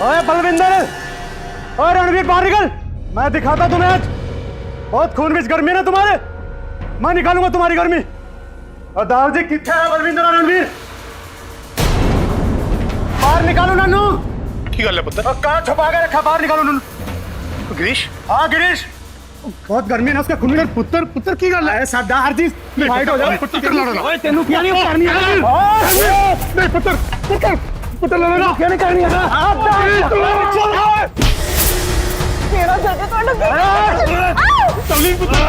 ओए बलविंदर, ओए रणवीर बाहर निकल, मैं दिखाता तुम्हें आज। बहुत खून गर्मी है ना तुम्हारे, मैं निकालूंगा तुम्हारी गर्मी। और दाव जी कितने है बलविंदर और रणवीर? बाहर निकालो नन्नू। की गल है पुत्र? कहाँ छुपा के रखा, बाहर निकालो नन्नू। गिरीश? हाँ गिरीश, बहुत गर्मी है उसका खून में। पुत्र पुत्र की गल है? सादा हर चीज फाइट हो जाए। पुत्र कर लड़ना। ओए तेनू क्या नहीं करनी है? नहीं पुत्र पुत्र पुत्र लड़ना क्या नहीं करनी है? तेरा जगह तो तवलीन पुत्र।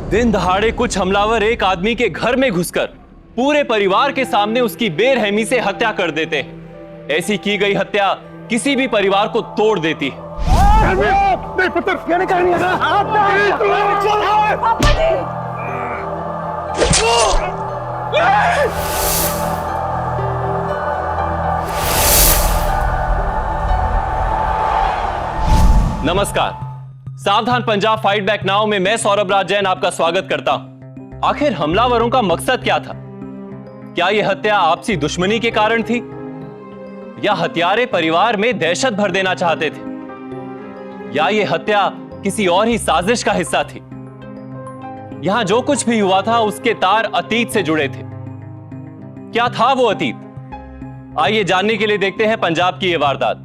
दिन दहाड़े कुछ हमलावर एक आदमी के घर में घुसकर पूरे परिवार के सामने उसकी बेरहमी से हत्या कर देते। ऐसी की गई हत्या किसी भी परिवार को तोड़ देती। नहीं पुत्र क्या नहीं करनी है? पापा जी। नमस्कार, सावधान पंजाब फाइट बैक नाउ में मैं सौरभ राज जैन आपका स्वागत करता हूं। आखिर हमलावरों का मकसद क्या था? क्या यह हत्या आपसी दुश्मनी के कारण थी या हत्यारे परिवार में दहशत भर देना चाहते थे, या यह हत्या किसी और ही साजिश का हिस्सा थी? यहां जो कुछ भी हुआ था उसके तार अतीत से जुड़े थे। क्या था वो अतीत? आइए जानने के लिए देखते हैं पंजाब की यह वारदात।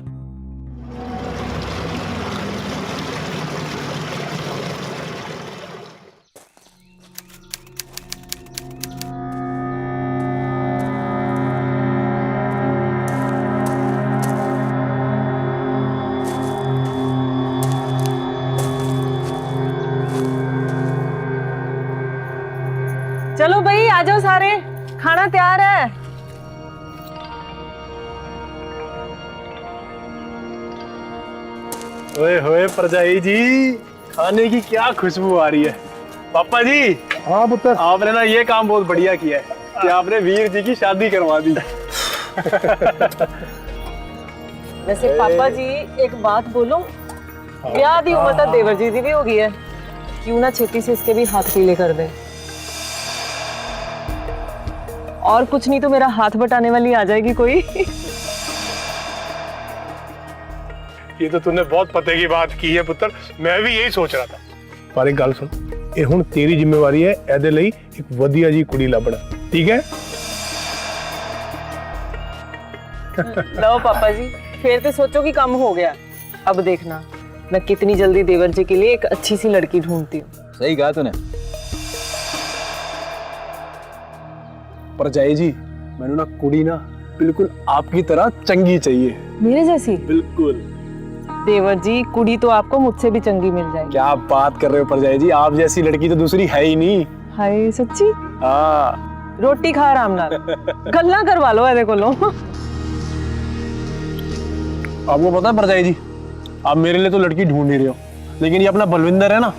चलो भाई आ जाओ सारे, खाना तैयार है। ओए होए परजाई जी, खाने की क्या खुशबू आ रही है। पापा जी। हाँ पुत्र, आपने ना ये काम बहुत बढ़िया किया है कि आपने वीर जी की शादी करवा दी। वैसे पापा जी एक बात बोलो, ब्याह दी उम्र तो देवर जी दी भी हो गई है, क्यों ना छेती से इसके भी हाथ पीले कर दे। और कुछ नहीं तो मेरा हाथ बटाने वाली आ जाएगी कोई। ये तो तूने बहुत पते की बात की है पुत्र, मैं भी यही सोच रहा था। पर एक गल सुन, ये हुण तेरी जिम्मेवारी है एदे लई एक वधिया जी कुड़ी लभना, ठीक है? लो पापा जी, फिर तो सोचो कि काम हो गया। अब देखना मैं कितनी जल्दी देवर जी के लिए एक अच्छी सी लड़की ढूंढती हूँ। सही कहा तूने। परजाई जी, मैंने ना कुड़ी ना बिल्कुल आपकी तरह चंगी चाहिए। मेरे जैसी? बिल्कुल। देवर जी कुड़ी तो आपको मुझसे भी चंगी मिल जाएगी। क्या बात कर रहे हो परजाई जी, आप जैसी लड़की तो दूसरी है ही नहीं। हाय सच्ची? हाँ। रोटी खा आराम नाल, गल्ला करवा लो एदे कोलों। आपको पता है परजाई जी, आप मेरे लिए तो लड़की ढूंढ नहीं रहे हो, लेकिन ये अपना बलविंदर है ना,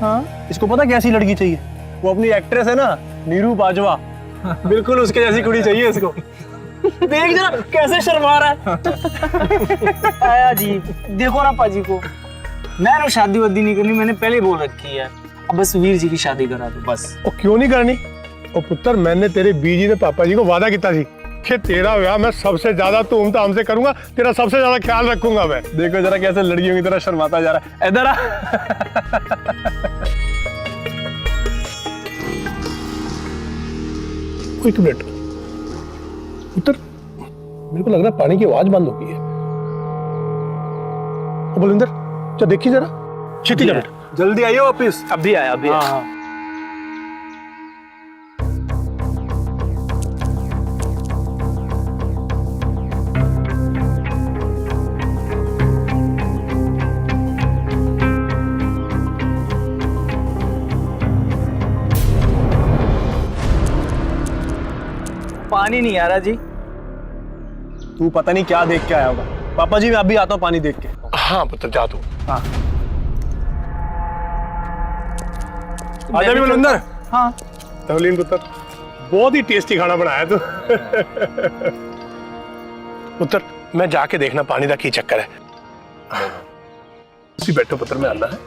हाँ इसको पता कैसी लड़की चाहिए? वो अपनी एक्ट्रेस है ना, नीरू बाजवा, बिल्कुल उसके जैसी कुड़ी चाहिए इसको। देख जरा कैसे शर्मा रहा है। आया जी, देखो ना पाजी को, मैंने शादी वादी नहीं करनी, मैंने पहले बोल रखी है। अब बस वीर जी की शादी करा दो बस। और क्यों नहीं करनी? और पुत्र, मैंने तेरे बीजी ने पापा जी को वादा किया थी कि तेरा ब्याह मैं सबसे ज्यादा धूमधाम से करूंगा, तेरा सबसे ज्यादा ख्याल रखूंगा मैं। देखो जरा कैसे लड़कियों की तरह शर्माता जा रहा है। इधर आ। एक मिनट पुत्र, मेरे को लग रहा है पानी की आवाज बंद हो गई है। बलविंदर चल देखिए जरा, छेती जा, जल्दी आइए वापिस। अभी आया अभी आया। हाँ। पानी नहीं आ रहा जी। तू पता नहीं क्या देख के आया होगा। पापा जी मैं अभी आता हूँ पानी देख के। हाँ पुत्र जा तू। हाँ आजा भी बलविंदर। हाँ तवलीन पुत्र, बहुत ही टेस्टी खाना बनाया तू। पुत्र मैं जाके देखना पानी का की चक्कर है। उसी बैठो पुत्र, मैं आना है।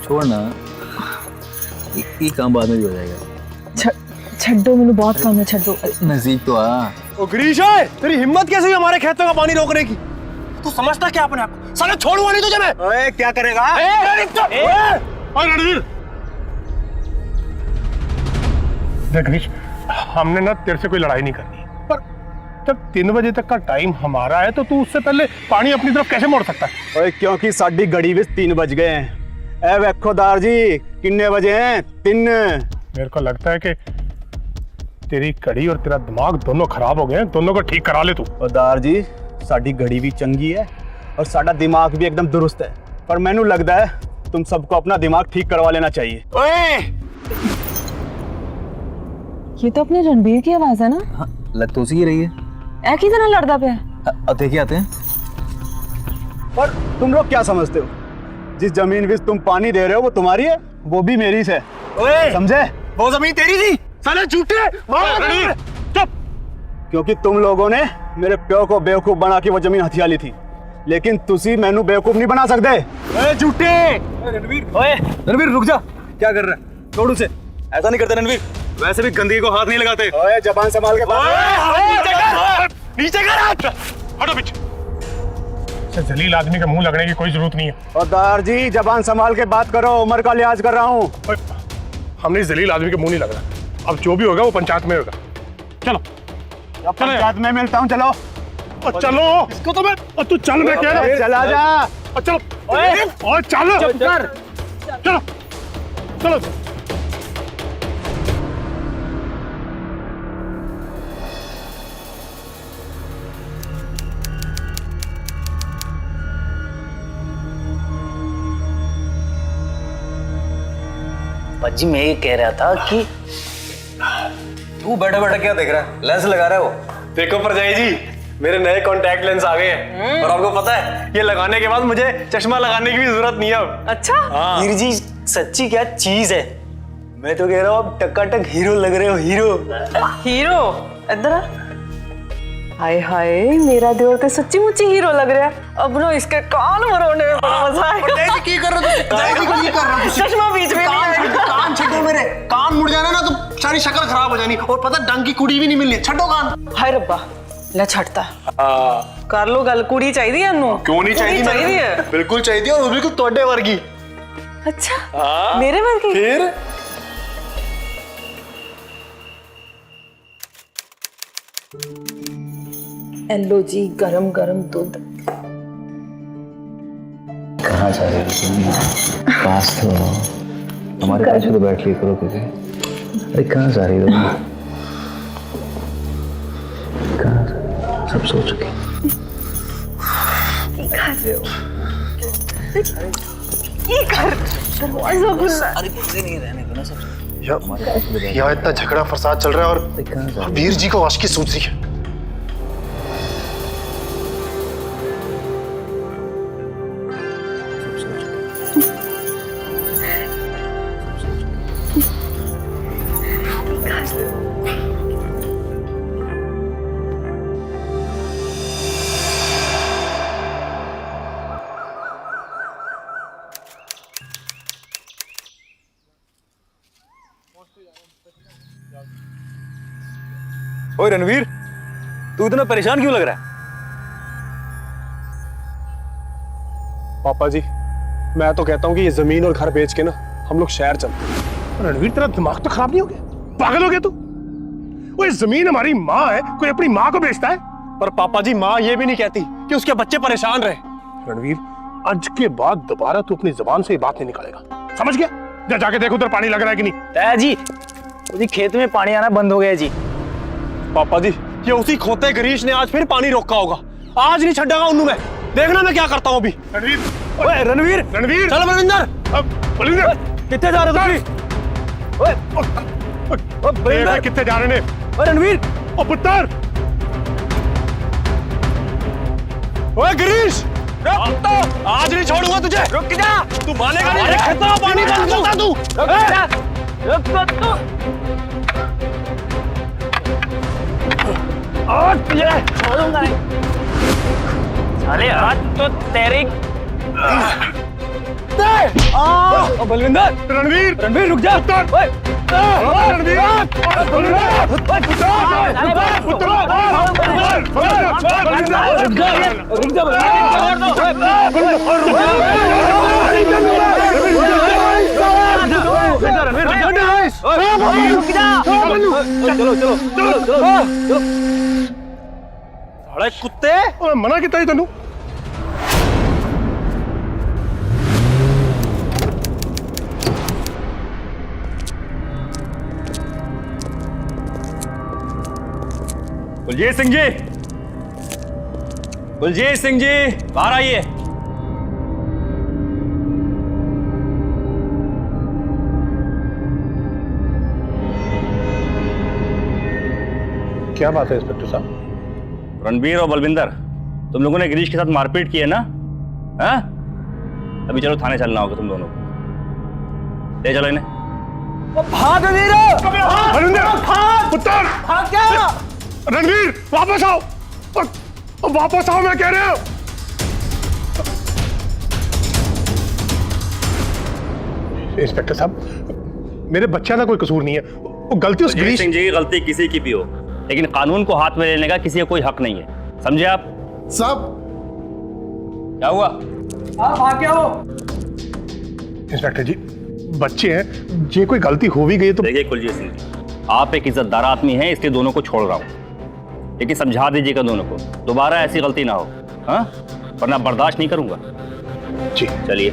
छोड़ ना, ये काम बाद में भी हो जाएगा। छड्डो, मैंने बहुत काम है, छड्डो। नजदीक तो आ। ओ ग्रीश है, तेरी हिम्मत कैसे हुई हमारे खेतों का पानी रोकने की? तू समझता क्या अपने आप को? साले छोड़ूंगा नहीं तुझे मैं। ओए क्या करेगा? और रणवीर देख ऋष, हमने ना तेरे से कोई लड़ाई नहीं करनी, पर जब 3 बजे तक का टाइम हमारा है तो तू उससे पहले पानी अपनी तरफ कैसे मोड़ सकता है? ओए क्योंकि साडी घड़ी विच 3 बज गए हैं। ए वेखो दार जी, किन्ने बजे हैं? 3। मेरे को लगता है कि तेरी कड़ी और तेरा दिमाग दोनों खराब हो गए हैं, दोनों को ठीक करा ले तू। और दार जी, साडी घड़ी भी चंगी है और साडा दिमाग भी एकदम दुरुस्त है, पर मैनू लगता है तुम सबको अपना दिमाग ठीक करवा लेना चाहिए। ओए ये तो अपने रणबीर की आवाज है ना? हाँ, लग तो उसी की रही है। ऐ की तरह लड़ता पे। अब देखिए आते हैं। पर तुम लोग क्या समझते हो? जिस जमीन विच तुम पानी दे रहे हो वो तुम्हारी है, वो भी मेरी से। ओए समझे? वो जमीन तेरी थी। साले झूठे, चुप। क्योंकि तुम लोगों ने मेरे प्यो को बेवकूफ बना के वो जमीन हथिया ली थी, लेकिन तुसी मैनू बेवकूफ नहीं बना सकते। ओए झूठे। रणवीर रुक जा, क्या कर रहा है? छोड़ उसे, ऐसा नहीं करते रणवीर। वैसे भी गंदगी को हाथ नहीं लगाते। ओए जबान संभाल के बात नीचे कर हाथ। हटो पीछे। जलील आदमी के मुंह लगने की कोई जरूरत नहीं है। और दार जी जबान संभाल के बात करो, उम्र का लिहाज कर रहा हूँ। हमने इस जलील आदमी के मुंह नहीं लगना। अब जो भी होगा वो पंचायत में होगा। चलो पंचायत में मिलता हूँ, चलो। और चलो इसको तो मैं, और तू चल, मैं कह रहा हूँ चला जा। और चलो और चलो चलो चलो। जी मैं ये कह रहा था कि तू बैठा बैठा क्या देख रहा है? लेंस लगा रहा है वो। देखो परजाई जी, मेरे नए कॉन्टैक्ट लेंस आ गए हैं। और आपको पता है, ये लगाने के बाद मुझे चश्मा लगाने की भी जरूरत नहीं है अब। अच्छा, वीर जी सच्ची क्या चीज है। मैं तो कह रहा हूँ आप टकाटक हीरो लग रहे हो, हीरो। हीरो इधर आ। हाय हाय, मेरा देवर तो सच्ची मुच्ची हीरो लग रहा है। अब ना इसके कान मरोड़ने में बड़ा मजा आएगा। की कर रहे हो? चश्मा बीच में नहीं आएगा। कान छेड़ो मेरे, कान मुड़ जाना ना तो सारी शक्ल खराब हो जानी। और पता डंग की कुड़ी भी नहीं मिलनी। छड्डो कान। हाय रब्बा, ले छटता कर लो गल। कुड़ी चाहिए अनु? क्यों नहीं चाहिए है? बिल्कुल चाहिए, और वो बिल्कुल तोड़े वर्गी। अच्छा, मेरे वर्गी? फिर एलो जी, गरम गरम दूध। कहाँ जा रही हो? पास तो हमारे पास तो बैठ लिया करो कभी। अरे कहाँ जा रही हो? कहाँ सब सो चुके। दरवाजा खुला। अरे कैसे नहीं रहने को ना सब। यहाँ इतना झगड़ा फसाद चल रहा है और वीर जी को आशिकी सूझ रही है। ओए रणवीर, तू इतना परेशान क्यों लग रहा है? पापा जी, मैं तो कहता हूँ कि ये जमीन और घर बेच के ना हम लोग शहर चलते हैं। रणवीर तेरा दिमाग तो खराब नहीं हो गया? पागल हो गया तू? वो जमीन हमारी माँ है, कोई अपनी माँ को बेचता है? पर पापा जी, माँ ये भी नहीं कहती कि उसके बच्चे परेशान रहे। रणवीर, आज के बाद दोबारा तू अपनी जुबान से ये बात नहीं निकालेगा, समझ गया? जा जाके देखो उधर पानी लग रहा है कि नहीं। जी खेत में पानी आना बंद हो गया जी। पापा जी, ये उसी खोते गिरीश ने आज फिर पानी रोका होगा। आज नहीं छड्डागा उन्नू मैं। देखना मैं क्या करता हूँ अभी। रणवीर, ओए रणवीर, रणवीर, चल बलविंदर। अब बलविंदर कितने जा रहे हो? ओए बलविंदर कितने जा रहे हैं? ओए रणवीर, ओ पुत्र, ओए गिरीश, आज नहीं छोड़ूंगा तुझे। रुक जा, तू मानेगा नहीं। कितना पानी बंद करता तू। और तुझे छोड़ूंगा नहीं। साले आज तो तेरी बलविंदर, रणवीर रुक जा। रणवीर अरे कुत्ते, मना किया ही तेनू। कुलजीत सिंह जी, कुलजीत सिंह जी, बाहर आइए। क्या बात है इंस्पेक्टर साहब? रणबीर और बलविंदर, तुम लोगों ने गिरीश के साथ मारपीट की है ना? हाँ? अभी चलो थाने चलना होगा तुम दोनों को। ले चलो इन्हें। भाग पुत्र, रणवीर वापस आओ। वापस आओ, मैं कह रहा हूं। इंस्पेक्टर साहब, मेरे बच्चा का कोई कसूर नहीं है, वो गलती उस गिरीश सिंह जी की गलती किसी की भी हो, लेकिन कानून को हाथ में लेने का किसी का कोई हक नहीं है, समझे आप? साहब, क्या हुआ? भाग क्या हो? इंस्पेक्टर जी, बच्चे हैं, ये कोई गलती हो भी गई तो। देखिए कुलजीत सिंह जी, आप एक इज्जतदार आदमी हैं, इसलिए दोनों को छोड़ रहा हूँ, लेकिन समझा दीजिएगा दोनों को, दोबारा ऐसी गलती ना हो, हाँ? वरना बर्दाश्त नहीं करूंगा। जी चलिए।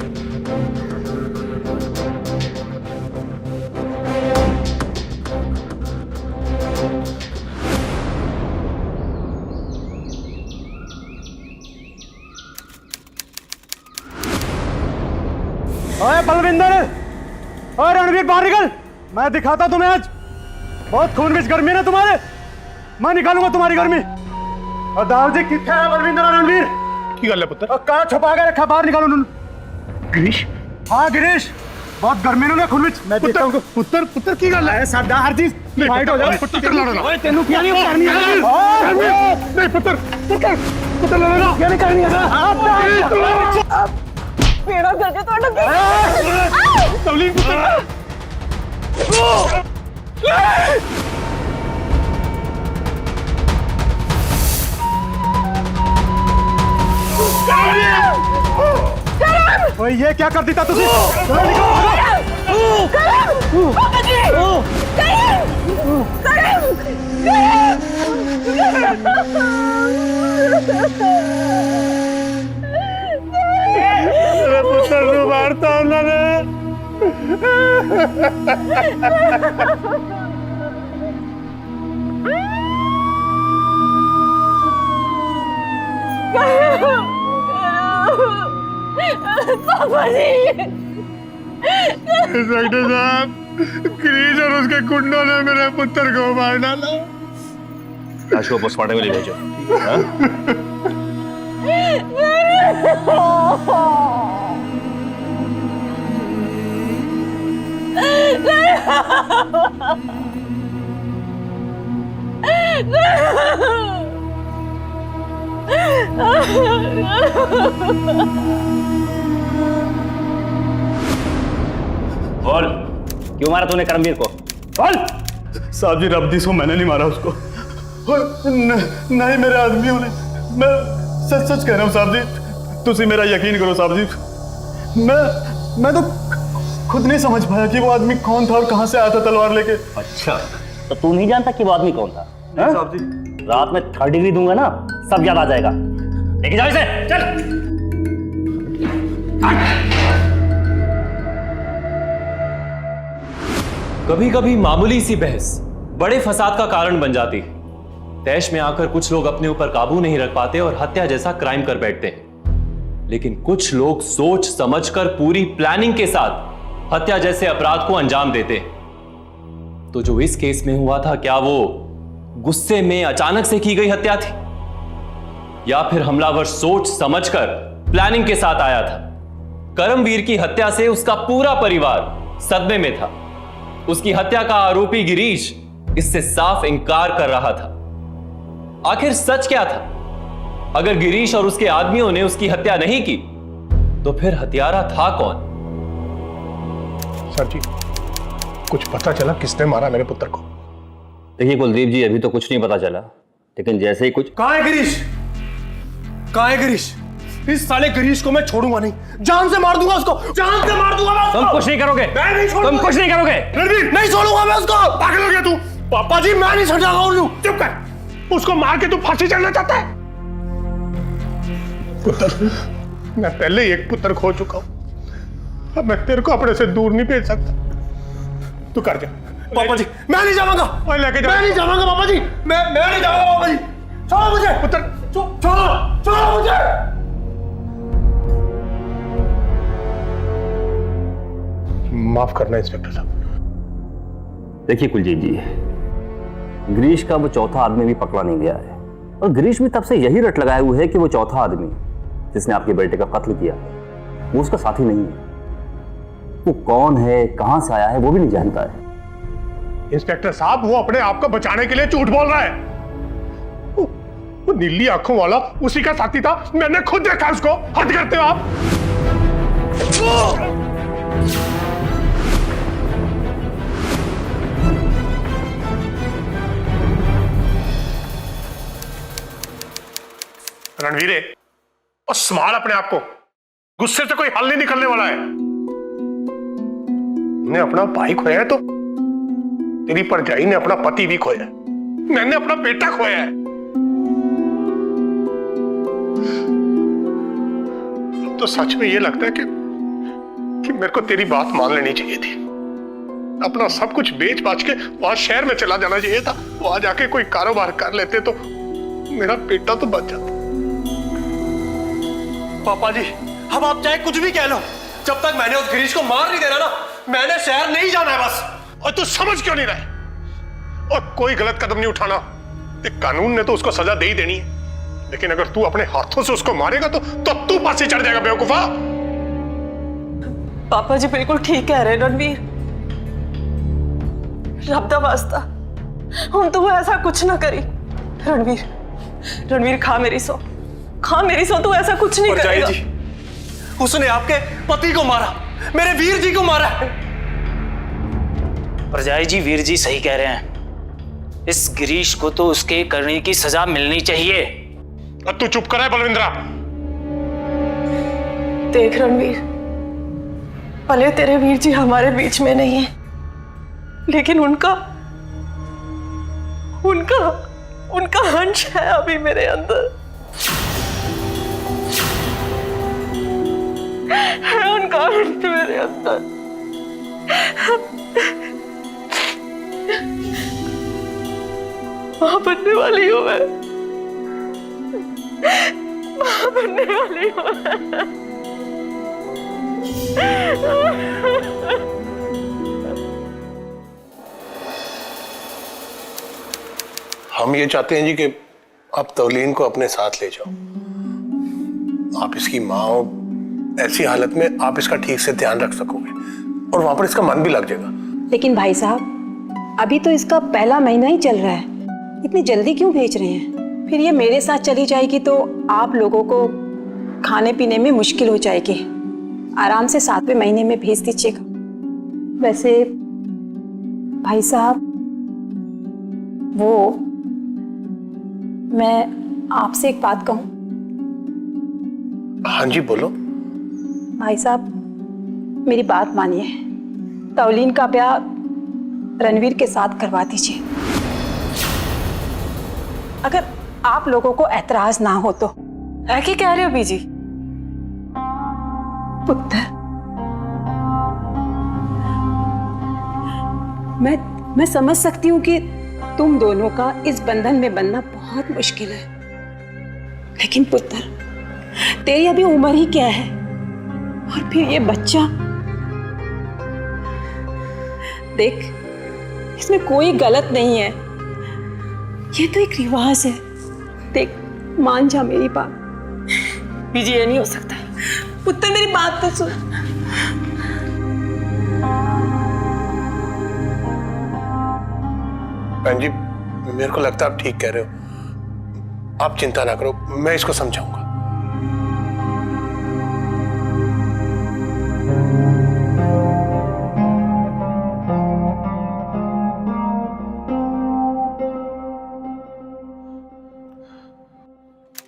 ओए बलविंदर, ओए रणवीर, बाहर निकल। मैं दिखाता तुम्हें आज। बहुत खून बीच गर्मी है तुम्हारे। मैं निकालूंगा तुम्हारी गर्मी। और दाऊजी कितने है बलविंदर और रणवीर? की गल है पुत्र? और कहाँ छुपा के रखा? बाहर निकालो उन्होंने। गिरीश? हाँ गिरीश, बहुत गर्मी ने खून बीच। मैं देखता हूँ। पुत्र पुत्र की गल है? सादा हर चीज फाइट हो जाए। पुत्र लड़ना। ओए तेनू क्या नहीं करनी है? नहीं पुत्र, पुत्र पुत्र लड़ना। क्या नहीं करनी है? मेरा दर्द तो अटक गया। तवलीग पुत्र। ओए ये क्या कर देता तुझे? पुत्र को मारता उन्होंने। पापा जी, इंस्पेक्टर साहब, गिरीश और उसके कुंडों ने मेरे पुत्र को मार डाला। लाश को पोस्टमार्टम के लिए भेजो। हाँ? बोल, क्यों मारा तूने करमवीर को? बोल। साहब जी, रब्दी सो मैंने नहीं मारा उसको। नहीं मेरे आदमियों ने। मैं सच सच कह रहा हूँ साहब जी, तुसी मेरा यकीन करो साहब जी। मैं तो खुद नहीं समझ पाया कि वो आदमी कौन था और कहां से आया था तलवार लेके। अच्छा, तो तू नहीं जानता कि वो आदमी कौन था? साहब जी, रात में 3rd डिग्री दूंगा ना, सब याद आ जाएगा। लेके जाओ इसे, चल। कभी कभी मामूली सी बहस बड़े फसाद का कारण बन जाती है। तैश में आकर कुछ लोग अपने ऊपर काबू नहीं रख पाते और हत्या जैसा क्राइम कर बैठते हैं, लेकिन कुछ लोग सोच समझकर पूरी प्लानिंग के साथ हत्या जैसे अपराध को अंजाम देते हैं। तो जो इस केस में हुआ था, क्या वो गुस्से में अचानक से की गई हत्या थी, या फिर हमलावर सोच समझकर प्लानिंग के साथ आया था। करमवीर की हत्या से उसका पूरा परिवार सदमे में था। उसकी हत्या का आरोपी गिरीश इससे साफ इनकार कर रहा था। आखिर सच क्या था? अगर गिरीश और उसके आदमियों ने उसकी हत्या नहीं की तो फिर हत्यारा था कौन? सर जी, कुछ पता चला किसने मारा मेरे पुत्र को? देखिए कुलदीप जी, अभी तो कुछ नहीं पता चला, लेकिन जैसे ही कुछ। कहाँ है गिरीश? कहाँ है गिरीश? इस साले गिरीश को मैं छोड़ूंगा नहीं, जान से मार दूंगा उसको, जान से मार दूंगा मैं उसको। तुम कुछ नहीं करोगे, मैं नहीं छोड़ूंगा। तुम कुछ नहीं करोगे। रणवीर, नहीं छोड़ूंगा मैं उसको। पागल हो गया तू? पापा जी, मैं नहीं छोड़ूंगा उन्हें। चुप कर, उसको मार के तू फांसी चढ़ना चाहता है? पुत्र, मैं पहले ही एक पुत्र खो चुका हूं, अब मैं तेरे को अपने से दूर नहीं भेज सकता। तू कर जा। पापा जी, मैं नहीं जाऊंगा। लेके जा। मैं नहीं जाऊंगा पापा जी, मैं नहीं जाऊंगा पापा जी। छोड़ो मुझे पुत्र, छोड़ो, छोड़ो मुझे। माफ करना इंस्पेक्टर साहब। देखिए कुलजीत जी, गिरीश का वो चौथा आदमी भी पकड़ा नहीं गया है, और गिरीश भी तब से यही रट लगाए हुए है कि वो चौथा आदमी जिसने आपके बेटे का कत्ल किया वो उसका साथी नहीं है। वो कौन है, कहां से आया है, वो भी नहीं जानता है। इंस्पेक्टर साहब, वो अपने आप को बचाने के लिए झूठ बोल रहा है। वो नीली आंखों वाला उसी का साथी था, मैंने खुद देखा उसको। हद करते हो आप। रणवीरे, और संभाल अपने आप को, गुस्से से कोई हल नहीं निकलने वाला है। ने अपना भाई खोया है तो तेरी परजाई ने अपना पति भी खोया है, मैंने अपना बेटा खोया है। तो सच में ये लगता है कि मेरे को तेरी बात मान लेनी चाहिए थी। अपना सब कुछ बेच बाच के वहां शहर में चला जाना चाहिए था। वहां जाके कोई कारोबार कर लेते तो मेरा बेटा तो बच जाता। पापा जी, अब आप चाहे कुछ भी कह लो, जब तक मैंने उस गिरीश को मार नहीं देना ना, मैंने शहर नहीं जाना है बस। और तू समझ क्यों नहीं रहा है? और कोई गलत कदम नहीं उठाना, कानून ने तो उसको सजा दे ही देनी है। लेकिन अगर तू अपने हाथों से उसको मारेगा तो तू फांसी चढ़ जाएगा बेवकूफा। पापा जी बिल्कुल ठीक कह रहे हैं रणवीर। रब दा वास्ता हम तो ऐसा कुछ ना करी। रणवीर खा मेरी सौ, तू ऐसा कुछ नहीं करेगा। जी, उसने आपके पति को मारा, मेरे वीर जी को मारा। परजाई जी, वीर जी सही कह रहे हैं। इस गिरीश को तो उसके करने की सजा मिलनी चाहिए। अब तू चुप करा है बलविंद्रा। देख रणवीर, भले तेरे वीर जी हमारे बीच में नहीं है, लेकिन उनका अंश है अभी मेरे अंदर, है उनका अंश मेरे अंदर। मां बनने वाली हूं मैं, मां बनने वाली हूं मैं। हम ये चाहते हैं जी कि आप तौलीन को अपने साथ ले जाओ। आप इसकी माँ हो, ऐसी हालत में आप इसका ठीक से ध्यान रख सकोगे और वहां पर इसका मन भी लग जाएगा। लेकिन भाई साहब, अभी तो इसका पहला महीना ही चल रहा है, इतनी जल्दी क्यों भेज रहे हैं? फिर ये मेरे साथ चली जाएगी तो आप लोगों को खाने पीने में मुश्किल हो जाएगी। आराम से 7वें महीने में भेज दीजिएगा। वैसे भाई साहब, वो मैं आपसे एक बात कहूं? हाँ जी, बोलो। भाई साहब, मेरी बात मानिए, तौलीन का ब्याह रणवीर के साथ करवा दीजिए। अगर आप लोगों को ऐतराज ना हो तो। है कि कह रहे हो बीजी? पुत्र, मैं समझ सकती हूँ कि तुम दोनों का इस बंधन में बनना बहुत मुश्किल है, लेकिन पुत्र, तेरी अभी उम्र ही क्या है? और फिर ये बच्चा, देख, इसमें कोई गलत नहीं है, ये तो एक रिवाज है। देख, मान जा मेरी बात। बीजी, ये नहीं हो सकता। पुत्र मेरी बात तो सुन। बहन जी, मेरे को लगता है आप ठीक कह रहे हो। आप चिंता ना करो, मैं इसको समझाऊंगा।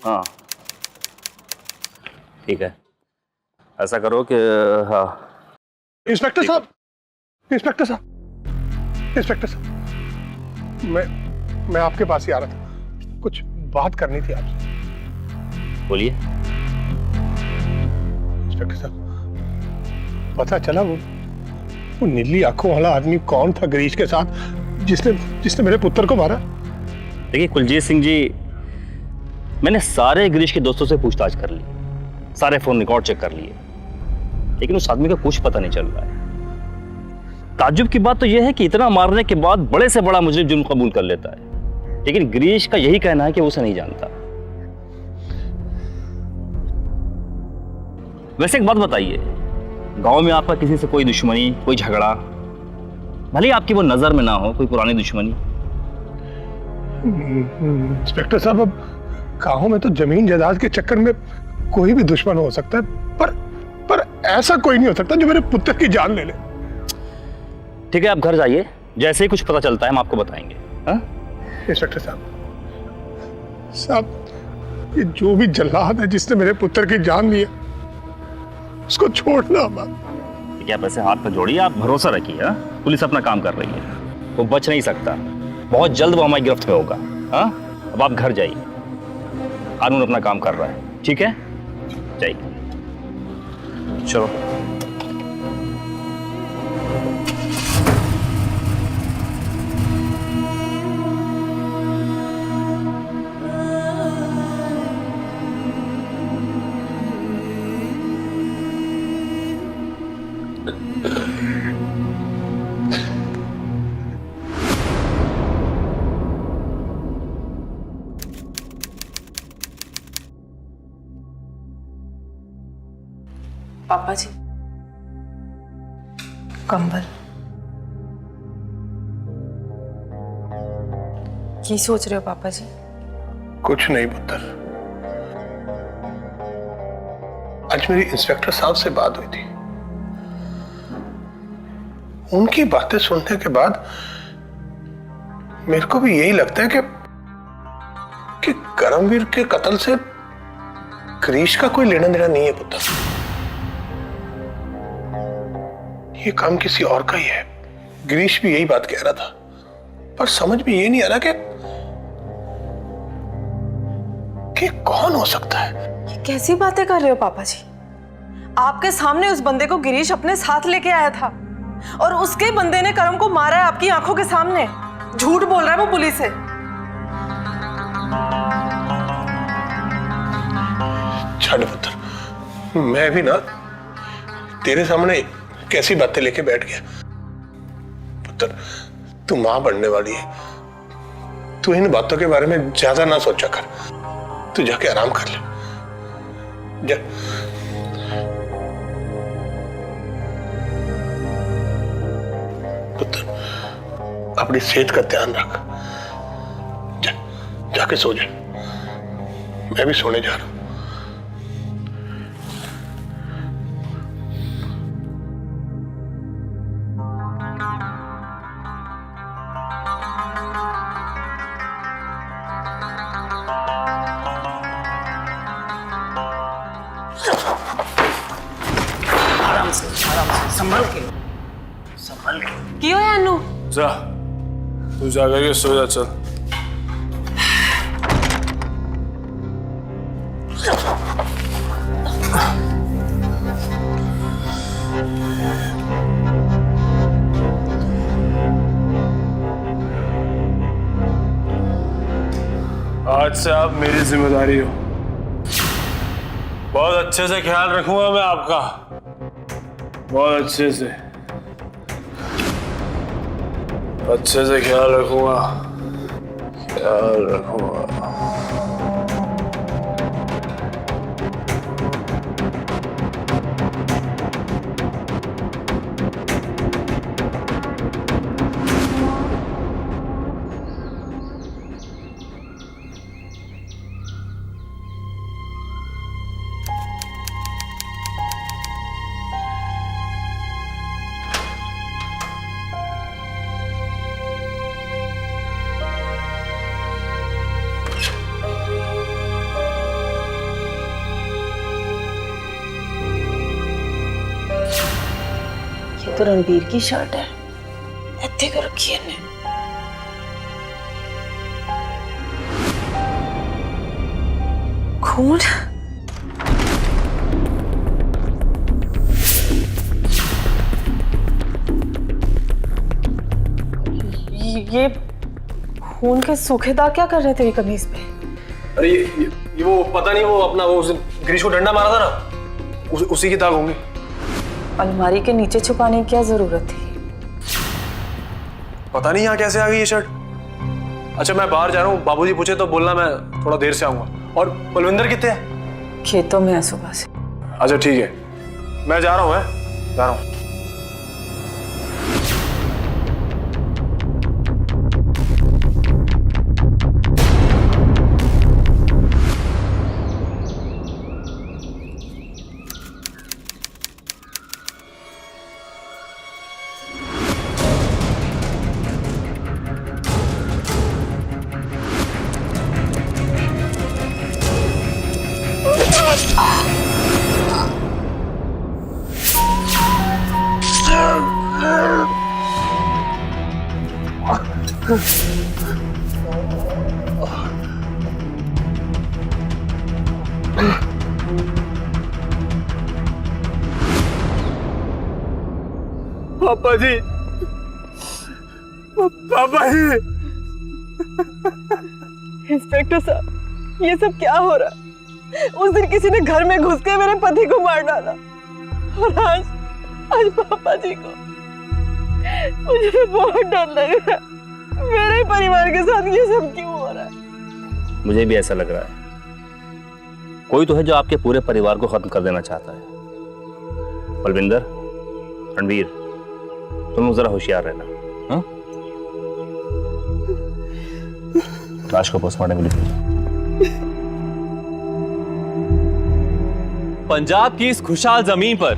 हाँ ठीक है, ऐसा करो कि हाँ। इंस्पेक्टर साहब, इंस्पेक्टर साहब, इंस्पेक्टर साहब, मैं आपके पास ही आ रहा था, कुछ बात करनी थी आपसे। बोलिए। इंस्पेक्टर साहब, पता चला वो नीली आंखों वाला आदमी कौन था गिरीश के साथ, जिसने मेरे पुत्र को मारा? देखिए कुलजीत सिंह जी, मैंने सारे गिरीश के दोस्तों से पूछताछ कर ली, सारे फोन रिकॉर्ड चेक कर लिए, लेकिन उस आदमी का कुछ पता नहीं चल रहा है। ताज्जुब की बात तो यह है कि इतना मारने के बाद बड़े से बड़ा मुजरिम जुर्म कबूल कर लेता है, लेकिन गिरीश का यही कहना है कि वो उसे नहीं जानता। वैसे एक बात बताइए, गांव में आपका किसी से कोई दुश्मनी, कोई झगड़ा, भले ही आपकी वो नजर में ना हो, कोई पुरानी दुश्मनी? इंस्पेक्टर साहब, अब गांव में तो जमीन जायदाद के चक्कर में कोई भी दुश्मन हो सकता है, पर ऐसा कोई नहीं हो सकता जो मेरे पुत्र की जान ले ले। ठीक है, आप घर जाइए, जैसे ही कुछ पता चलता है हम आपको बताएंगे। हाँ? इंस्पेक्टर साहब, ये जो भी जल्लाद है जिसने मेरे पुत्र की जान ली है, उसको छोड़ना मत। ठीक है, आप ऐसे हाथ पर जोड़िए, आप भरोसा रखिए। हाँ? पुलिस अपना काम कर रही है, वो बच नहीं सकता, बहुत जल्द वो हमारी गिरफ्त में होगा। हाँ? अब आप घर जाइए, कानून अपना काम कर रहा है। ठीक है, जाइए। चलो। पापा जी, कंबल। क्या सोच रहे हो पापा जी? कुछ नहीं पुत्र, आज मेरी इंस्पेक्टर साहब से बात हुई थी। उनकी बातें सुनने के बाद मेरे को भी यही लगता है कि करमवीर के कत्ल से गिरीश का कोई लेना देना नहीं है पुत्र। ये काम किसी और का ही है। गिरीश भी यही बात कह रहा था, पर समझ में ये नहीं आ रहा कि कौन हो सकता है। ये कैसी बातें कर रहे हो पापा जी? आपके सामने उस बंदे को गिरीश अपने साथ लेके आया था, और उसके बंदे ने करम को मारा है आपकी आंखों के सामने। झूठ बोल रहा है वो पुलिस से। छाड़ पुत्र, मैं भी ना तेरे सामने कैसी बातें लेके बैठ गया। पुत्र, तू मां बनने वाली है, तू इन बातों के बारे में ज्यादा ना सोचा कर। तू जाके आराम कर ले, जा। पुत्र, अपनी सेहत का ध्यान रख। जाके सो जा, मैं भी सोने जा रहा हूं। क्यों है अनु? जा, तू जा करके सो जा, चल। आज से आप मेरी जिम्मेदारी हो। बहुत अच्छे से ख्याल रखूंगा मैं आपका, बहुत अच्छे से ख्याल रखूंगा, ख्याल रखूंगा। तो रणबीर की शर्ट है, इतने को रखी है ने। खून? ये खून के सूखे दाग क्या कर रहे थे कमीज पे? अरे ये वो पता नहीं, वो अपना वो गिरीश को डंडा मारा था ना, उसी के दाग होंगे। अलमारी के नीचे छुपाने की क्या जरूरत थी? पता नहीं यहाँ कैसे आ गई ये शर्ट। अच्छा मैं बाहर जा रहा हूँ, बाबूजी पूछे तो बोलना मैं थोड़ा देर से आऊंगा। और बलविंदर कितने हैं? खेतों में है सुबह से। अच्छा ठीक है, मैं जा रहा हूँ, जा रहा हूँ। पापा जी, पापा जी। इंस्पेक्टर साहब, ये सब क्या हो रहा है? उस दिन किसी ने घर में घुस के मेरे पति को मार डाला और आज पापा जी को। मुझे तो बहुत डर लग रहा है। मेरे परिवार के साथ ये सब क्यों हो रहा है? मुझे भी ऐसा लग रहा है, कोई तो है जो आपके पूरे परिवार को खत्म कर देना चाहता है। बलविंदर, रणवीर, तुम लोग जरा होशियार रहना। हाँ? लाश को पोस्टमार्टम में लिखो। पंजाब की इस खुशहाल जमीन पर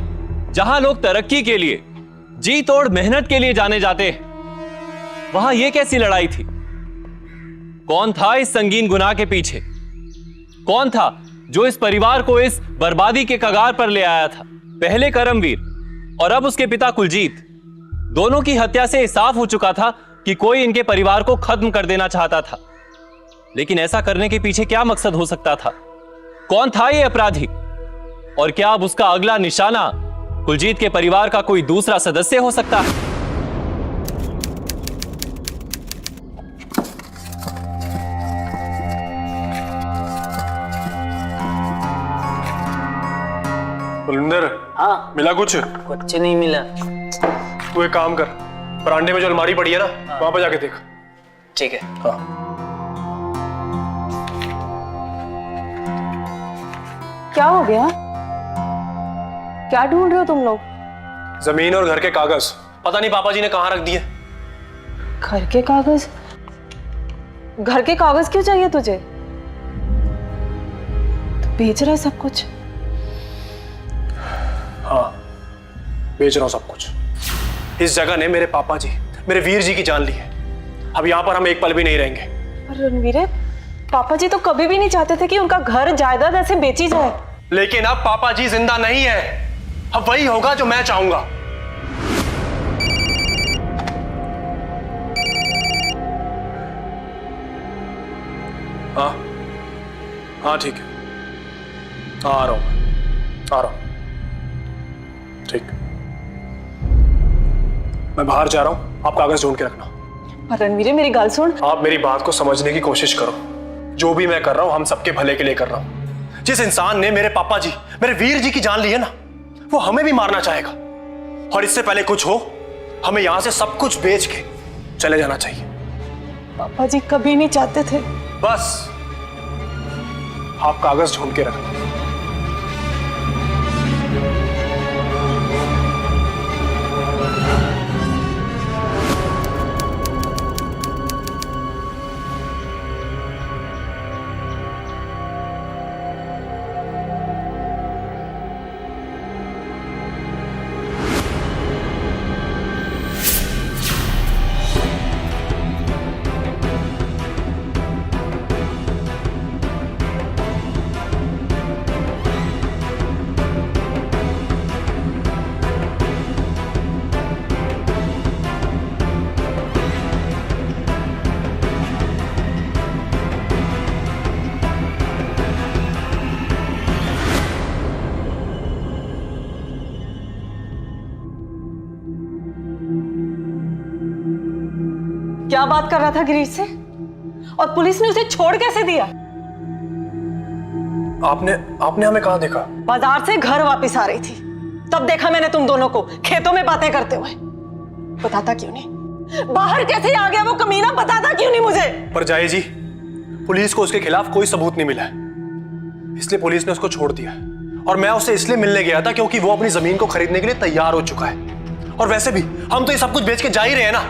जहां लोग तरक्की के लिए, जी तोड़ मेहनत के लिए जाने जाते हैं, वहां यह कैसी लड़ाई थी? कौन था इस संगीन गुनाह के पीछे? कौन था जो इस परिवार को इस बर्बादी के कगार पर ले आया था? पहले करमवीर और अब उसके पिता कुलजीत, दोनों की हत्या से साफ हो चुका था कि कोई इनके परिवार को खत्म कर देना चाहता था। लेकिन ऐसा करने के पीछे क्या मकसद हो सकता था? कौन था यह अपराधी? और क्या अब उसका अगला निशाना कुलजीत के परिवार का कोई दूसरा सदस्य हो सकता है? बलविंदर, हाँ मिला कुछ? कुछ नहीं मिला। तू एक काम कर, बरामदे में जो अलमारी पड़ी है ना, वहां पर जाके देख। ठीक है। हाँ। क्या हो गया? क्या ढूंढ रहे हो तुम लोग? जमीन और घर के कागज, पता नहीं पापा जी ने कहां रख दिए। घर के कागज? घर के कागज क्यों चाहिए तुझे? तू बेच रहा है सब कुछ? हाँ, बेच रहा हूं सब कुछ। इस जगह ने मेरे पापा जी, मेरे वीर जी की जान ली है। अब यहां पर हम एक पल भी नहीं रहेंगे। पर रणवीर, पापा जी तो कभी भी नहीं चाहते थे कि उनका घर जायदाद ऐसे बेची जाए। लेकिन अब पापा जी जिंदा नहीं है, अब वही होगा जो मैं चाहूंगा। हाँ हाँ ठीक है, आ रहा हूं, आ रहा हूं। ठीक, मैं बाहर जा रहा हूं, आप कागज ढूंढ के रखना। पर रणवीर, मेरी गल सुन। आप मेरी बात को समझने की कोशिश करो। जो भी मैं कर रहा हूं, हम सबके भले के लिए कर रहा हूं। जिस इंसान ने मेरे पापा जी, मेरे वीर जी की जान ली है ना, वो हमें भी मारना चाहेगा। और इससे पहले कुछ हो, हमें यहां से सब कुछ बेच के चले जाना चाहिए। पापा जी कभी नहीं चाहते थे। बस आप कागज ढूंढ के रखना। क्या बात कर रहा था गिरीश से? और पुलिस ने उसे छोड़ कैसे दिया? आपने हमें कहाँ देखा? बाजार से घर वापस आ रही थी, तब देखा मैंने तुम दोनों को खेतों में बातें करते हुए। बताता क्यों नहीं? बाहर कैसे आ गया वो कमीना? बताता क्यों नहीं मुझे? परजाई जी, पुलिस को उसके खिलाफ कोई सबूत नहीं मिला है, इसलिए पुलिस ने उसको छोड़ दिया। और मैं उससे इसलिए मिलने गया था क्योंकि वो अपनी जमीन को खरीदने के लिए तैयार हो चुका है। और वैसे भी हम तो ये सब कुछ बेच के जा ही रहे हैं ना।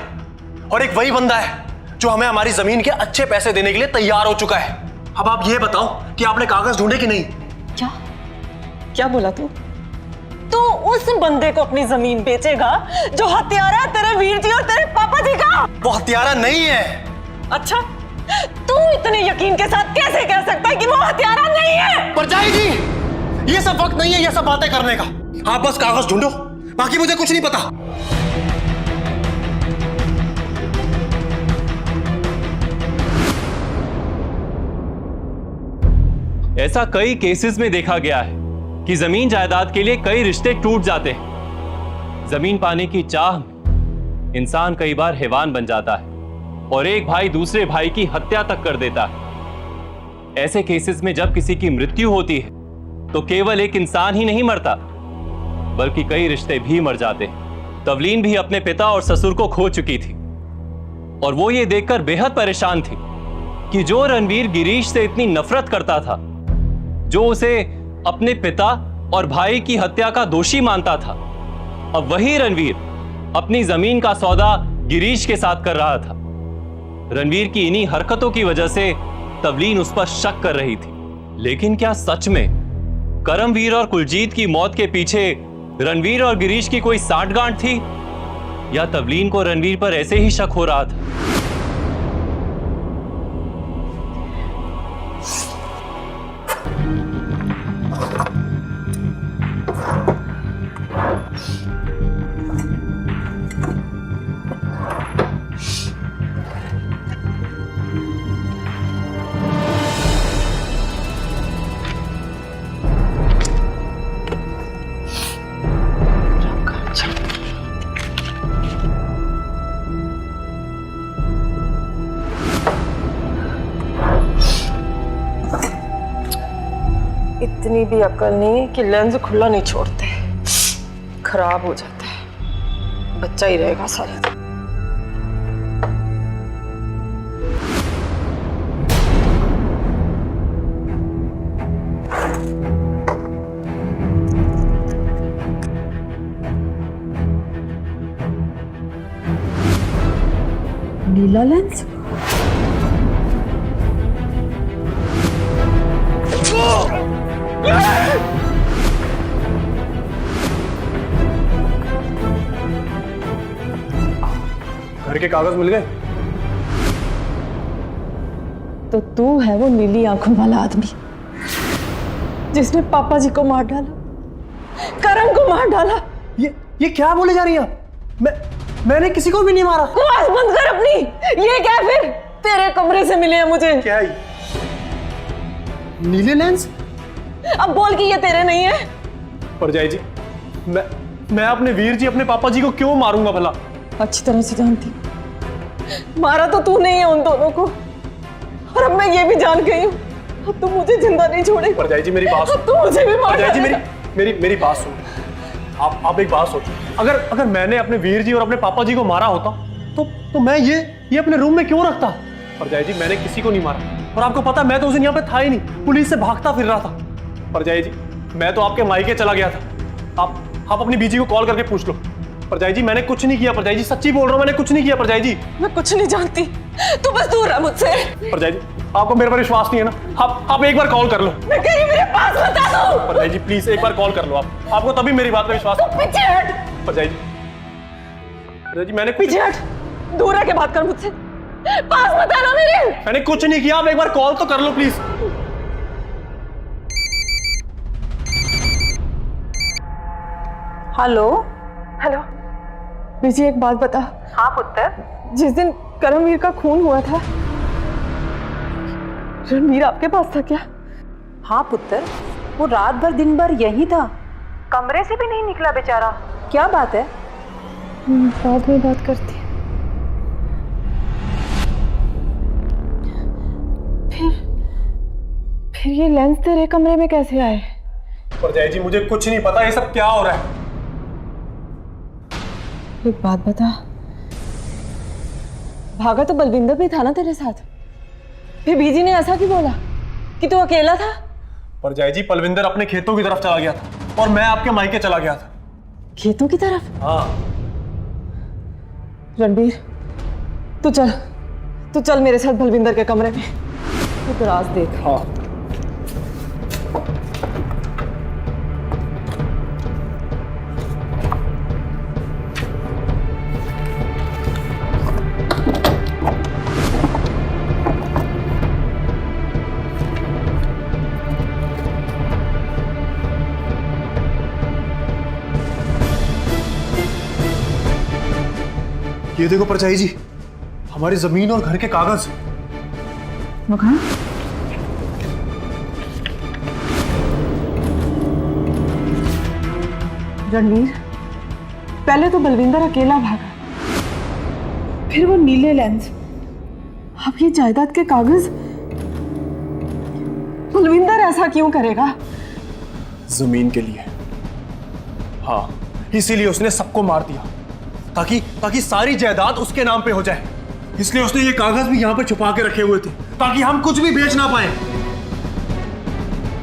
और एक वही बंदा है जो हमें हमारी जमीन के अच्छे पैसे देने के लिए तैयार हो चुका है। अब आप ये बताओ कि आपने कागज ढूंढे कि नहीं? क्या क्या बोला तू? तू उस बंदे को अपनी जमीन बेचेगा जो हत्यारा है तेरे वीर जी और तेरे पापा जी का? वो हत्यारा नहीं है। अच्छा, तू इतने यकीन के साथ कैसे कह सकता है कि वो हत्यारा नहीं है? परजाई जी, ये सब वक्त नहीं है ये सब बातें करने का। आप बस कागज ढूंढो, बाकी मुझे कुछ नहीं पता। ऐसा कई केसेस में देखा गया है कि जमीन जायदाद के लिए कई रिश्ते टूट जाते हैं। जमीन पाने की चाह में इंसान कई बार हैवान बन जाता है और एक भाई दूसरे भाई की हत्या तक कर देता है। ऐसे केसेस में जब किसी की मृत्यु होती है तो केवल एक इंसान ही नहीं मरता, बल्कि कई रिश्ते भी मर जाते हैं। तवलीन भी अपने पिता और ससुर को खो चुकी थी और वो ये देखकर बेहद परेशान थी कि जो रणवीर गिरीश से इतनी नफरत करता था, जो उसे अपने पिता और भाई की हत्या का दोषी मानता था, अब वही रणवीर अपनी जमीन का सौदा गिरीश के साथ कर रहा था। रणवीर की इन्हीं हरकतों की वजह से तवलीन उस पर शक कर रही थी। लेकिन क्या सच में करमवीर और कुलजीत की मौत के पीछे रणवीर और गिरीश की कोई साठगांठ थी, या तवलीन को रणवीर पर ऐसे ही शक हो रहा था? इतनी भी अकल नहीं कि लेंस खुला नहीं छोड़ते, खराब हो जाता है, बच्चा ही रहेगा सारी। नीला लेंस? घर के कागज मिल गए? तो तू है वो नीली आंखों वाला आदमी जिसने पापा जी को मार डाला, करम को मार डाला। ये क्या बोले जा रही है आप? मैंने किसी को भी नहीं मारा। बकवास बंद कर अपनी। ये क्या फिर तेरे कमरे से मिले हैं मुझे? क्या है? नीले लेंस? अब बोल कि ये तेरे नहीं है। परजाई जी, मैं अपने वीर जी अपने पापा जी को क्यों मारूंगा भला? अच्छी तरह से जानती हूँ, मारा तो तू नहीं है उन दोनों को, और अब मैं ये भी जान गई हूँ अब तू मुझे जिंदा नहीं छोड़ेगा। परजाई जी मेरी बात सुन। तू मुझे भी मार परजाई जी डालेगा। मेरी बात सुन। आप एक बात सोचो, अगर मैंने अपने वीर जी और अपने पापा जी को मारा होता तो मैं ये अपने रूम में क्यों रखता? परजाई जी मैंने किसी को नहीं मारा, और आपको पता मैं तो उस दिन यहाँ पे था ही नहीं, पुलिस से भागता फिर रहा था। परजाई जी मैं तो आपके मायके चला गया था। आप अपनी बीजी को कॉल करके पूछ लो। परजाई जी मैंने कुछ नहीं किया। परजाई जी सच्ची बोल रहा हूँ, मैंने कुछ नहीं किया। परजाई जी मैं कुछ नहीं जानती, तू बस दूर रह मुझसे। परजाई जी आपको मेरे पर विश्वास नहीं है ना? आप एक बार कॉल कर लो। मैं कहीं मेरे पास बता दो। परजाई जी प्लीज एक बार कॉल कर लो। आपको तभी मेरी बात पे विश्वास। पीछे हट। परजाई जी मैंने पीछे हट, दूर रह के बात कर मुझसे, पास मत आना मेरे। मैंने कुछ नहीं किया, आप एक बार कॉल तो कर लो प्लीज। हेलो हेलो बीजी, एक बात बता। हाँ पुत्र। जिस दिन करमवीर का खून हुआ था, रणवीर आपके पास था क्या? हाँ पुत्र, वो रात भर दिन भर यही था, कमरे से भी नहीं निकला बेचारा। क्या बात है? बाद में बात करती। फिर ये लेंस तेरे कमरे में कैसे आए? परजाई जी मुझे कुछ नहीं पता ये सब क्या हो रहा है। एक बात बता, भागा तो बलविंदर भी था ना तेरे साथ? फिर बीजी ने ऐसा क्यों बोला कि तू अकेला था? परजाई जी पलविंदर अपने खेतों की तरफ चला गया था और मैं आपके मायके चला गया था। खेतों की तरफ? हाँ। रणबीर तू चल मेरे साथ बलविंदर के कमरे में, तू दराज देख। हाँ। ये देखो परछाई जी, हमारी जमीन और घर के कागज। वो कहाँ? रणवीर, पहले तो बलविंदर अकेला भागा, फिर वो नीले लेंस, अब ये जायदाद के कागज। बलविंदर ऐसा क्यों करेगा? जमीन के लिए। हाँ, इसीलिए उसने सबको मार दिया ताकि सारी जायदाद उसके नाम पे हो जाए। इसलिए उसने ये कागज भी यहाँ पे छुपा के रखे हुए थे ताकि हम कुछ भी बेच ना पाए।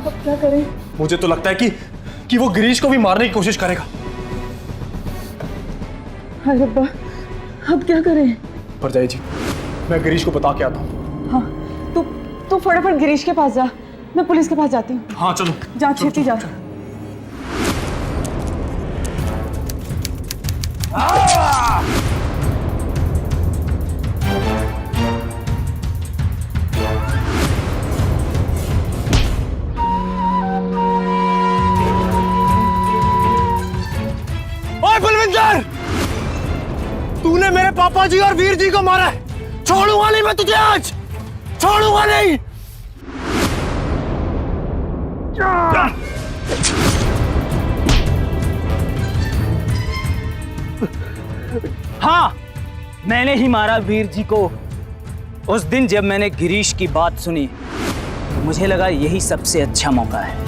अब क्या करें? मुझे तो लगता है कि वो गिरीश को भी मारने की कोशिश करेगा। हाय रब्बा, अब क्या करें? परजाई जी, मैं गिरीश को बता के आता हूँ। हाँ, तू फटाफट गिरीश के पास जा, मैं पुलिस के पास जाती हूँ। हाँ चलो। जा, छेती जा। ओए बलविंदर, तूने मेरे पापा जी और वीर जी को मारा है। छोड़ूंगा नहीं मैं तुझे आज, छोड़ूंगा नहीं। हाँ, मैंने ही मारा वीर जी को। उस दिन जब मैंने गिरीश की बात सुनी, मुझे लगा यही सबसे अच्छा मौका है।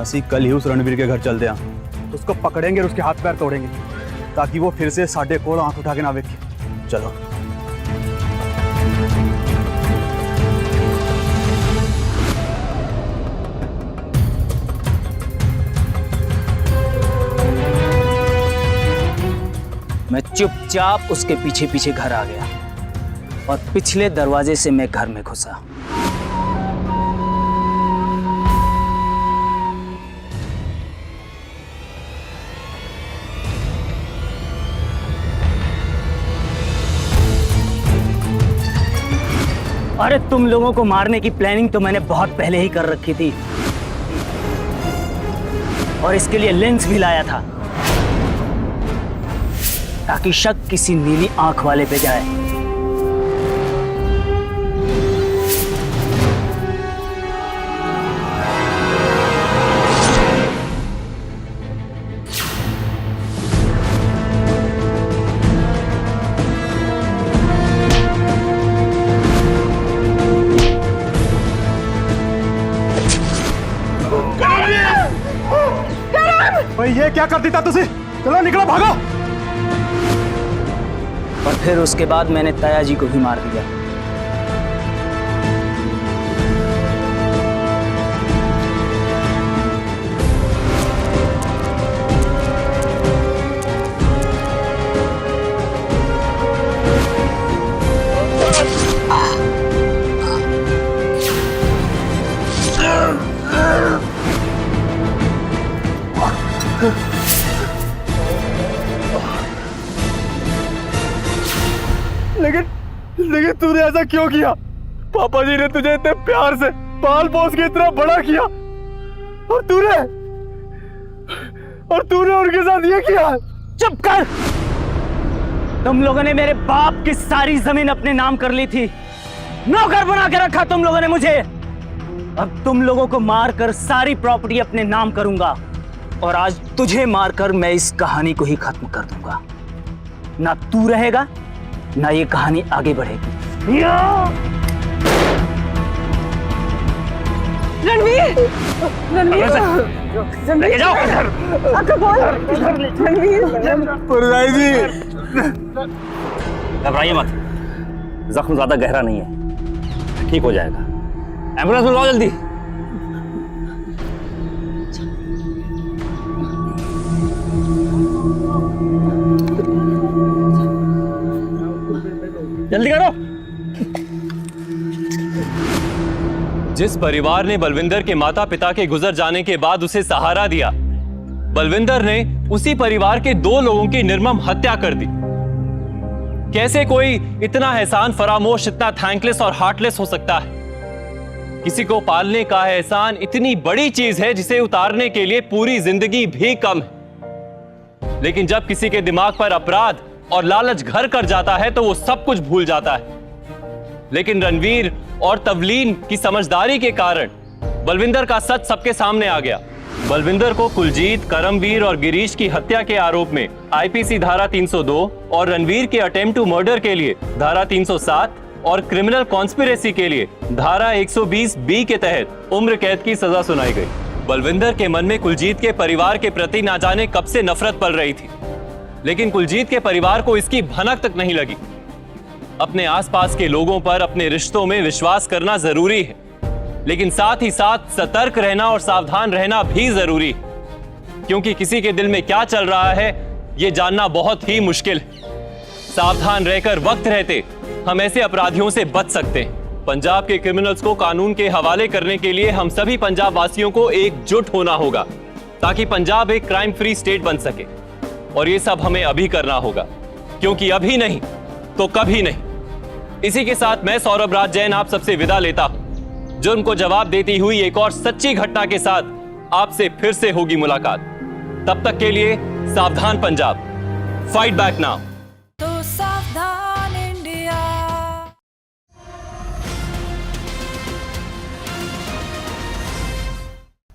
ਅਸੀਂ कल ही उस रणवीर के घर चलते हैं, उसको पकड़ेंगे और उसके हाथ पैर तोड़ेंगे ताकि वो फिर से साढ़े कोल आंख उठा के ना देखे। चलो। मैं चुपचाप उसके पीछे पीछे घर आ गया और पिछले दरवाजे से मैं घर में घुसा। अरे तुम लोगों को मारने की प्लानिंग तो मैंने बहुत पहले ही कर रखी थी और इसके लिए लेंस भी लाया था ताकि शक किसी नीली आंख वाले पे जाए। भाई ये क्या कर देता तुझे? चलो निकलो, भागो। और फिर उसके बाद मैंने ताया जी को भी मार दिया। लेकिन तूने ऐसा क्यों किया? पापा जी ने तुझे इतने प्यार से पाल पोस के इतना बड़ा किया और तूने उनके साथ ये किया। चुप कर! तुम लोगों ने मेरे बाप की सारी जमीन अपने नाम कर ली थी, नौकर बना के रखा तुम लोगों ने मुझे। अब तुम लोगों को मारकर सारी प्रॉपर्टी अपने नाम करूंगा और आज तुझे मारकर मैं इस कहानी को ही खत्म कर दूंगा। ना तू रहेगा, ना ये कहानी आगे बढ़ेगी। रणवीर रणवीर जाओ आंखें खोल रणवीर परदाई जी घबराइए मत, जख्म ज्यादा गहरा नहीं है, ठीक हो जाएगा। एम्बुलेंस बुलाओ जल्दी। जल्दी करो। जिस परिवार ने बलविंदर के माता पिता के गुजर जाने के बाद उसे सहारा दिया, बलविंदर ने उसी परिवार के 2 लोगों की निर्मम हत्या कर दी। कैसे कोई इतना एहसान फरामोश, इतना थैंकलेस और हार्टलेस हो सकता है? किसी को पालने का एहसान इतनी बड़ी चीज है जिसे उतारने के लिए पूरी जिंदगी भी कम है। लेकिन जब किसी के दिमाग पर अपराध और लालच घर कर जाता है तो वो सब कुछ भूल जाता है। लेकिन रणवीर और तवलीन की समझदारी के कारण बलविंदर का सच सबके सामने आ गया। बलविंदर को कुलजीत, करमवीर और गिरीश की हत्या के आरोप में आईपीसी धारा 302 और रणवीर के अटेम्प्ट टू मर्डर के लिए धारा 307 और क्रिमिनल कॉन्स्पिरेसी के लिए धारा 120 बी के तहत उम्र कैद की सजा सुनाई गई। बलविंदर के मन में कुलजीत के परिवार के प्रति ना जाने कब से नफरत पल रही थी, लेकिन कुलजीत के परिवार को इसकी भनक तक नहीं लगी। अपने आसपास के लोगों पर, अपने रिश्तों में विश्वास करना जरूरी है, लेकिन साथ ही साथ सतर्क रहना और सावधान रहना भी जरूरी है, क्योंकि किसी के दिल में क्या चल रहा है यह जानना बहुत ही मुश्किल है। सावधान रहकर वक्त रहते हम ऐसे अपराधियों से बच सकते हैं। पंजाब के क्रिमिनल्स को कानून के हवाले करने के लिए हम सभी पंजाब वासियों को एकजुट होना होगा, ताकि पंजाब एक क्राइम फ्री स्टेट बन सके। और ये सब हमें अभी करना होगा, क्योंकि अभी नहीं तो कभी नहीं। इसी के साथ मैं सौरभ राज जैन आप सबसे विदा लेता हूं। जुर्म को जवाब देती हुई एक और सच्ची घटना के साथ आपसे फिर से होगी मुलाकात। तब तक के लिए सावधान पंजाब, फाइट बैक नाउ।